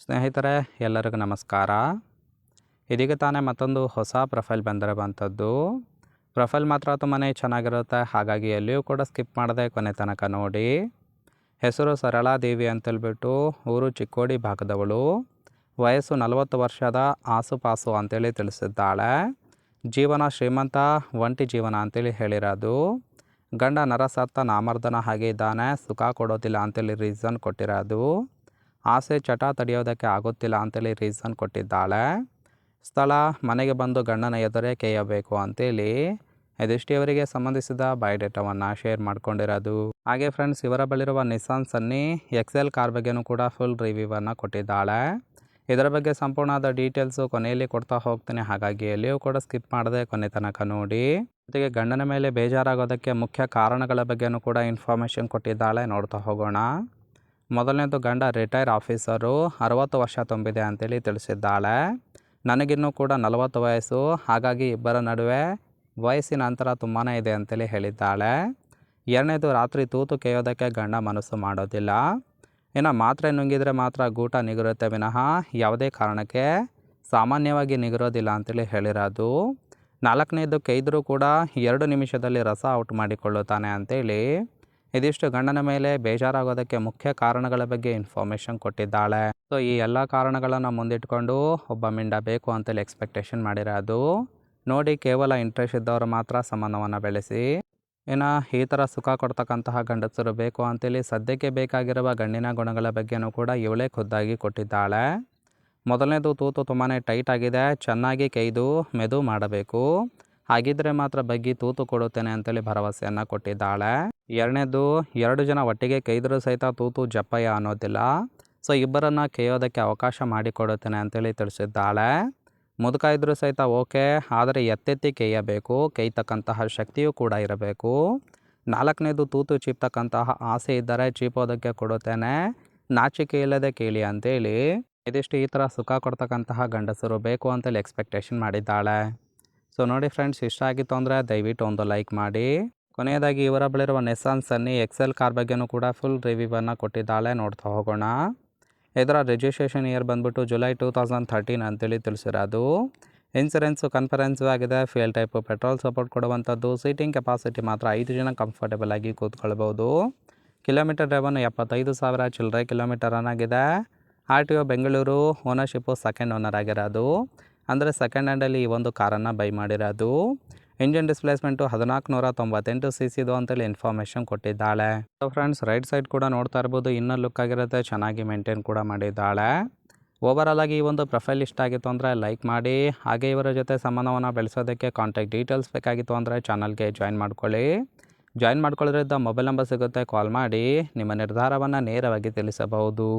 ಸ್ನೇಹಿತರೆ, ಎಲ್ಲರಿಗೂ ನಮಸ್ಕಾರ. ಇದೀಗ ತಾನೇ ಮತ್ತೊಂದು ಹೊಸ ಪ್ರೊಫೈಲ್ ಬಂದಿರುವಂಥದ್ದು. ಪ್ರೊಫೈಲ್ ಮಾತ್ರ ತುಂಬಾ ಚೆನ್ನಾಗಿರುತ್ತೆ, ಹಾಗಾಗಿ ಎಲ್ಲಿಯೂ ಕೂಡ ಸ್ಕಿಪ್ ಮಾಡದೆ ಕೊನೆ ತನಕ ನೋಡಿ. ಹೆಸರು ಸರಳಾದೇವಿ ಅಂತೇಳ್ಬಿಟ್ಟು, ಊರು ಚಿಕ್ಕೋಡಿ ಭಾಗದವಳು, ವಯಸ್ಸು 40 ವರ್ಷದ ಆಸುಪಾಸು ಅಂತೇಳಿ ತಿಳಿಸಿದ್ದಾಳೆ. ಜೀವನ ಶ್ರೀಮಂತ, ಒಂಟಿ ಜೀವನ ಅಂತೇಳಿ ಹೇಳಿರೋದು. ಗಂಡ ನರಸತ್ತ ನಾಮರ್ದನ ಹಾಗೆ ಇದ್ದಾನೆ, ಸುಖ ಕೊಡೋದಿಲ್ಲ ಅಂತೇಳಿ ರೀಸನ್ ಕೊಟ್ಟಿರೋದು. ಆಸೆ ಚಟ ತಡೆಯೋದಕ್ಕೆ ಆಗುತ್ತಿಲ್ಲ ಅಂತೇಳಿ ರೀಸನ್ ಕೊಟ್ಟಿದ್ದಾಳೆ. ಸ್ಥಳ ಮನೆಗೆ ಬಂದು ಗಂಡನ ಎದುರೇ ಕೇಯಬೇಕು ಅಂತೇಳಿ ಇದಿಷ್ಟು ಇವರಿಗೆ ಸಂಬಂಧಿಸಿದ ಬಯೋಡೇಟಾವನ್ನು ಶೇರ್ ಮಾಡ್ಕೊಂಡಿರೋದು. ಹಾಗೆ ಫ್ರೆಂಡ್ಸ್, ಇವರ ಬಳಿರುವ ನಿಸ್ಸಾನ್ ಸನ್ನಿ ಎಕ್ಸೆಲ್ ಕಾರ್ ಬಗ್ಗೆನೂ ಕೂಡ ಫುಲ್ ರಿವ್ಯೂವನ್ನು ಕೊಟ್ಟಿದ್ದಾಳೆ. ಇದರ ಬಗ್ಗೆ ಸಂಪೂರ್ಣವಾದ ಡೀಟೇಲ್ಸು ಕೊನೆಯಲ್ಲಿ ಕೊಡ್ತಾ ಹೋಗ್ತೀನಿ, ಹಾಗಾಗಿ ಎಲ್ಲಿಯೂ ಕೂಡ ಸ್ಕಿಪ್ ಮಾಡದೆ ಕೊನೆ ತನಕ ನೋಡಿ. ಜೊತೆಗೆ ಗಂಡನ ಮೇಲೆ ಬೇಜಾರಾಗೋದಕ್ಕೆ ಮುಖ್ಯ ಕಾರಣಗಳ ಬಗ್ಗೆನೂ ಕೂಡ ಇನ್ಫಾರ್ಮೇಷನ್ ಕೊಟ್ಟಿದ್ದಾಳೆ, ನೋಡ್ತಾ ಹೋಗೋಣ. ಮೊದಲನೇದು, ಗಂಡ ರಿಟೈರ್ ಆಫೀಸರು, 60 ವರ್ಷ ತುಂಬಿದೆ ಅಂತೇಳಿ ತಿಳಿಸಿದ್ದಾಳೆ. ನನಗಿನ್ನೂ ಕೂಡ 40 ವಯಸ್ಸು, ಹಾಗಾಗಿ ಇಬ್ಬರ ನಡುವೆ ವಯಸ್ಸಿನ ಅಂತರ ತುಂಬಾ ಇದೆ ಅಂತೇಳಿ ಹೇಳಿದ್ದಾಳೆ. ಎರಡನೇದು, ರಾತ್ರಿ ತೂತು ಕೇಯೋದಕ್ಕೆ ಗಂಡ ಮನಸ್ಸು ಮಾಡೋದಿಲ್ಲ. ಇನ್ನು ಮಾತ್ರೆ ನುಂಗಿದ್ರೆ ಮಾತ್ರ ಗೂಟ ನಿಗುರುತ್ತೆ ವಿನಃ ಯಾವುದೇ ಕಾರಣಕ್ಕೆ ಸಾಮಾನ್ಯವಾಗಿ ನಿಗಿರೋದಿಲ್ಲ ಅಂತೇಳಿ ಹೇಳಿರೋದು. ನಾಲ್ಕನೇದು, ಕೈದರೂ ಕೂಡ 2 ನಿಮಿಷದಲ್ಲಿ ರಸ ಔಟ್ ಮಾಡಿಕೊಳ್ಳುತ್ತಾನೆ ಅಂತೇಳಿ ಇದಿಷ್ಟು ಗಂಡನ ಮೇಲೆ ಬೇಜಾರಾಗೋದಕ್ಕೆ ಮುಖ್ಯ ಕಾರಣಗಳ ಬಗ್ಗೆ ಇನ್ಫಾರ್ಮೇಷನ್ ಕೊಟ್ಟಿದ್ದಾಳೆ. ಸೊ ಈ ಎಲ್ಲ ಕಾರಣಗಳನ್ನು ಮುಂದಿಟ್ಕೊಂಡು ಒಬ್ಬ ಮಿಂಡ ಬೇಕು ಅಂತೇಳಿ ಎಕ್ಸ್ಪೆಕ್ಟೇಷನ್ ಮಾಡಿರೋದು. ನೋಡಿ, ಕೇವಲ ಇಂಟ್ರೆಸ್ಟ್ ಇದ್ದವರು ಮಾತ್ರ ಸಂಬಂಧವನ್ನು ಬೆಳೆಸಿ. ಇನ್ನು ಈ ಥರ ಸುಖ ಕೊಡ್ತಕ್ಕಂತಹ ಗಂಡಸರು ಬೇಕು ಅಂತೇಳಿ ಸದ್ಯಕ್ಕೆ ಬೇಕಾಗಿರುವ ಗಂಡಿನ ಗುಣಗಳ ಬಗ್ಗೆನೂ ಕೂಡ ಇವಳೇ ಖುದ್ದಾಗಿ ಕೊಟ್ಟಿದ್ದಾಳೆ. ಮೊದಲನೇದು, ತೂತು ತುಂಬಾ ಟೈಟ್ ಆಗಿದೆ, ಚೆನ್ನಾಗಿ ಕೈದು ಮೆದು ಮಾಡಬೇಕು, ಹಾಗಿದ್ರೆ ಮಾತ್ರ ಬಗ್ಗಿ ತೂತು ಕೊಡುತ್ತೇನೆ ಅಂತೇಳಿ ಭರವಸೆಯನ್ನು ಕೊಟ್ಟಿದ್ದಾಳೆ. ಎರಡನೇದು, 2 ಜನ ಒಟ್ಟಿಗೆ ಕೈದರೂ ಸಹಿತ ತೂತು ಜಪ್ಪಯ್ಯ ಅನ್ನೋದಿಲ್ಲ, ಸೊ ಇಬ್ಬರನ್ನು ಕೇಯೋದಕ್ಕೆ ಅವಕಾಶ ಮಾಡಿಕೊಡುತ್ತೇನೆ ಅಂತೇಳಿ ತಿಳಿಸಿದ್ದಾಳೆ. ಮುದುಕ ಇದ್ರೂ ಸಹಿತ ಓಕೆ, ಆದರೆ ಎತ್ತೆತ್ತಿ ಕೇಯಬೇಕು, ಕೇಯ್ತಕ್ಕಂತಹ ಶಕ್ತಿಯೂ ಕೂಡ ಇರಬೇಕು. ನಾಲ್ಕನೇದು, ತೂತು ಚೀಪ್ತಕ್ಕಂತಹ ಆಸೆ ಇದ್ದರೆ ಚೀಪೋದಕ್ಕೆ ಕೊಡುತ್ತೇನೆ, ನಾಚಿಕೆ ಇಲ್ಲದೆ ಕೇಳಿ ಅಂತೇಳಿ ಇದಿಷ್ಟು ಈ ಥರ ಸುಖ ಕೊಡ್ತಕ್ಕಂತಹ ಗಂಡಸರು ಬೇಕು ಅಂತೇಳಿ ಎಕ್ಸ್ಪೆಕ್ಟೇಷನ್ ಮಾಡಿದ್ದಾಳೆ. ಸೊ ನೋಡಿ ಫ್ರೆಂಡ್ಸ್, ಇಷ್ಟ ಆಗಿತ್ತು ಅಂದರೆ ದಯವಿಟ್ಟು ಒಂದು ಲೈಕ್ ಮಾಡಿ. ಕೊನೆಯದಾಗಿ ಇವರ ಬಳಿರುವ ನಿಸ್ಸಾನ್ ಸನ್ನಿ ಎಕ್ಸೆಲ್ ಕಾರ್ ಬಗ್ಗೆನೂ ಕೂಡ ಫುಲ್ ರಿವ್ಯೂವನ್ನು ಕೊಟ್ಟಿದ್ದಾಳೆ, ನೋಡ್ತಾ ಹೋಗೋಣ. ಇದರ ರಿಜಿಸ್ಟ್ರೇಷನ್ ಇಯರ್ ಬಂದ್ಬಿಟ್ಟು ಜುಲೈ 2013 ಅಂತೇಳಿ ತಿಳಿಸಿರೋದು. ಇನ್ಸೂರೆನ್ಸು ಕನ್ಫರೆನ್ಸಿವ್ ಆಗಿದೆ, ಫ್ಯೂಯಲ್ ಟೈಪು ಪೆಟ್ರೋಲ್ ಸಪೋರ್ಟ್ ಕೊಡುವಂಥದ್ದು. ಸೀಟಿಂಗ್ ಕೆಪಾಸಿಟಿ ಮಾತ್ರ 5 ಜನ ಕಂಫರ್ಟೇಬಲ್ ಆಗಿ ಕೂತ್ಕೊಳ್ಬೋದು. ಕಿಲೋಮೀಟರ್ ಡ್ರೈವನ್ 75,000 ಚಿಲ್ಲರೆ ಕಿಲೋಮೀಟರ್ ರನ್ ಆಗಿದೆ. RTO Bengaluru, ownership second owner ಆಗಿರೋದು, ಅಂದರೆ ಸೆಕೆಂಡ್ ಹ್ಯಾಂಡಲ್ಲಿ ಈ ಒಂದು ಕಾರನ್ನು ಬೈ ಮಾಡಿರೋದು. ಇಂಜಿನ್ ಡಿಸ್ಪ್ಲೇಸ್ಮೆಂಟು 1498 cc ಅಂತೇಳಿ ಇನ್ಫಾರ್ಮೇಷನ್ ಕೊಟ್ಟಿದ್ದಾಳೆ. ಸೊ ಫ್ರೆಂಡ್ಸ್, ರೈಟ್ ಸೈಡ್ ಕೂಡ ನೋಡ್ತಾ ಇರ್ಬೋದು, ಇನ್ನರ್ ಲುಕ್ ಆಗಿರುತ್ತೆ, ಚೆನ್ನಾಗಿ ಮೇಂಟೈನ್ ಕೂಡ ಮಾಡಿದ್ದಾಳೆ. ಓವರಾಲ್ ಆಗಿ ಈ ಒಂದು ಪ್ರೊಫೈಲ್ ಇಷ್ಟ ಆಗಿತ್ತು ಅಂದರೆ ಲೈಕ್ ಮಾಡಿ. ಹಾಗೆ ಇವರ ಜೊತೆ ಸಂಬಂಧವನ್ನು ಬೆಳೆಸೋದಕ್ಕೆ ಕಾಂಟ್ಯಾಕ್ಟ್ ಡೀಟೇಲ್ಸ್ ಬೇಕಾಗಿತ್ತು ಅಂದರೆ ಚಾನಲ್ಗೆ ಜಾಯಿನ್ ಮಾಡ್ಕೊಳ್ಳಿ. ಜಾಯಿನ್ ಮಾಡ್ಕೊಳ್ಳೋದ್ರಿಂದ ಮೊಬೈಲ್ ನಂಬರ್ ಸಿಗುತ್ತೆ, ಕಾಲ್ ಮಾಡಿ ನಿಮ್ಮ ನಿರ್ಧಾರವನ್ನು ನೇರವಾಗಿ ತಿಳಿಸಬಹುದು.